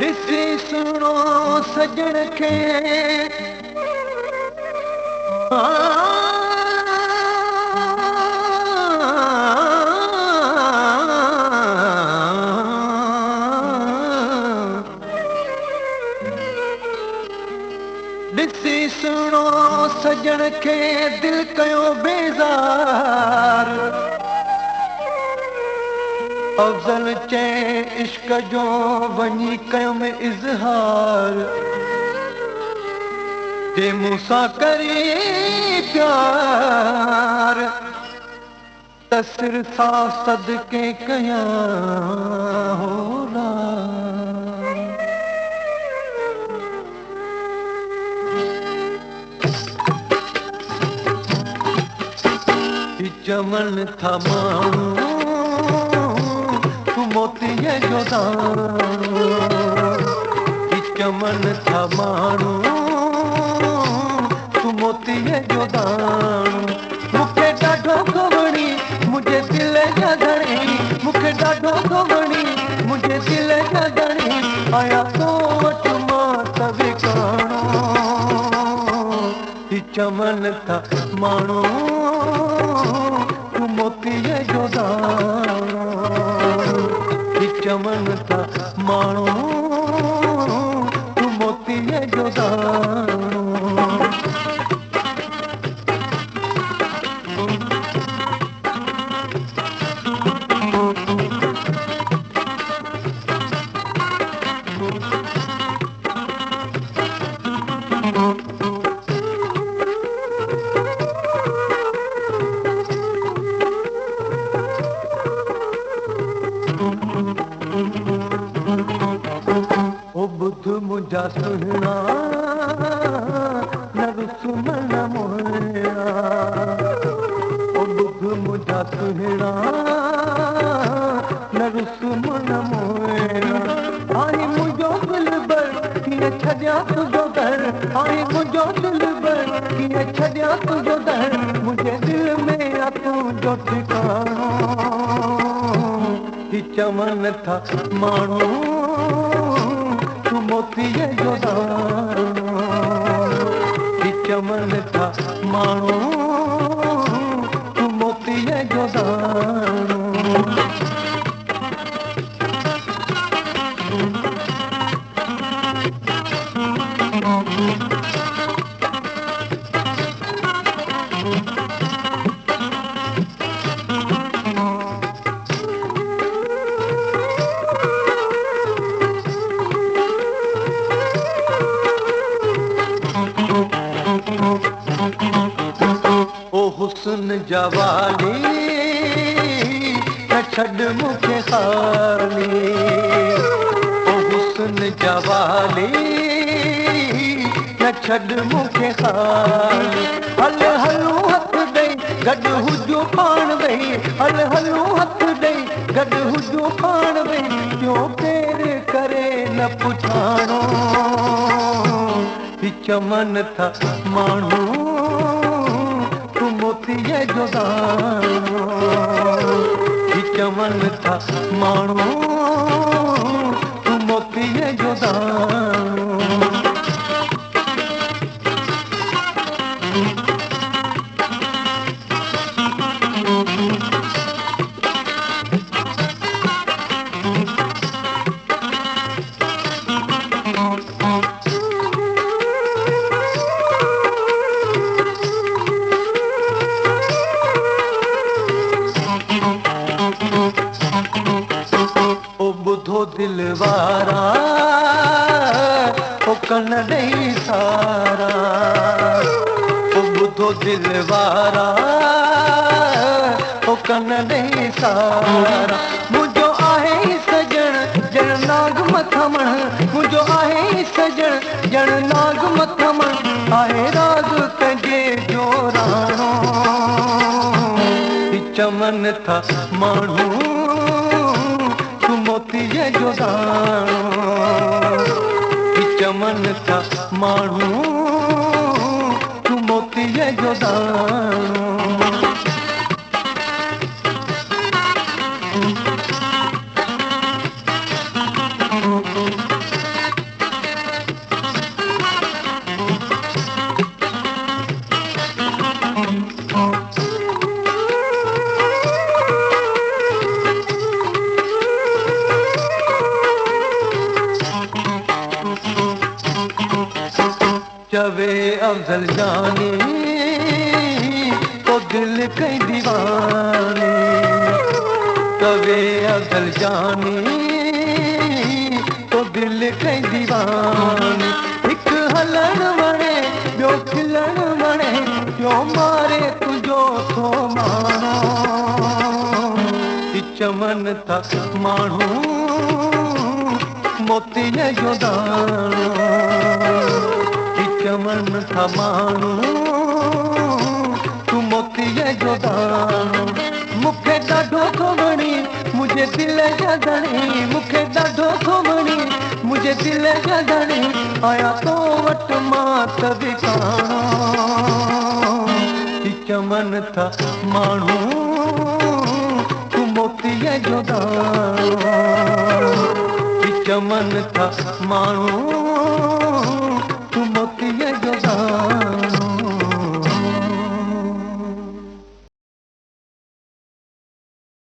ॾिसी सुणो सजण खे ॾिसी सुणो सजण खे दिलि कयो बेज़ार अफ़ज़ल चए इश्क जो वञी कयुमि इज़हार जे मूंसां करी प्यार त सिर सां सदके कयां होला चमन था माण्हू तूं मोतीअ जो दाणो चमन था माण्हू तूं मोतीअ जो दाणो मूंखे ॾाढो थो वणी मुंहिंजे दिलि जा धणी मूंखे ॾाढो थो वणी मुंहिंजे दिलि जा धणी आया तो वटि मां त विकाणो चमन था माण्हू तूं मोतीअ जो दाणो चमन था माण्हू तूं मोतीअ जो दाणो बुध मुंहिंजा सुहिणा न रुसुमन मोहिणा बुध मुंहिंजा सुहिणा न रुसुमन मोहिणा आई मुंहिंजो दिलबर कीअं छॾियां तुंहिंजो दर आई मुंहिंजो दिलबर कीअं छॾियां तुंहिंजो दर मुंहिंजे दिलि में आहे तुंहिंजो ठिकाणो चमन था माण्हू तूं मोतीअ जो दाणो चमन था माण्हू तूं मोतीअ जो दाणो हुस्न जवानी न छॾ मूंखे ख़ाली ओ हुस्न जवानी न छॾ मूंखे ख़ाली हल हलूं हथ ॾेई गॾु हुजूं पाण वेही हल हलूं हथ ॾेई गॾु हुजूं पाण वेही ॿियो केरु करे न पुछाणो चमन था माण्हू मोतीअ जो दाणो चमन था माण्हू तूं मोतीअ जो दाणो दिल वारा ओ कन ॾेई सारा ओ ॿुधो दिल वारा ओ कन ॾेई सारा मुंहिंजो आहे सजण ॼण नाग मथमण मुंहिंजो आहे सजण ॼण नाग मथमण आहे राग कंहिंजे जो राणो चमन था माण्हू मोतीअ जो दाणो चमन था माण्हू तूं मोतीअ जो दाणो तवे अफजल जानी तो दिल कई दीवानी तवे अफजल जानी तो दिल कई दीवानी एक हलन वणे ॿियो खिलण वणे ॿियो मारे तुंहिंजो थो माणो चमन था माण्हू मोतीअ जो दाणो चमन था माण्हू तूं मोतीअ जो दाणो मूंखे ॾाढो थो वणी मुंहिंजे दिल जा धणी मूंखे ॾाढो थो वणी मुंहिंजे दिल जा धणी आया तो वटि मां त विकाणो चमन था माण्हू तूं मोतीअ जो दाणो चमन था माण्हू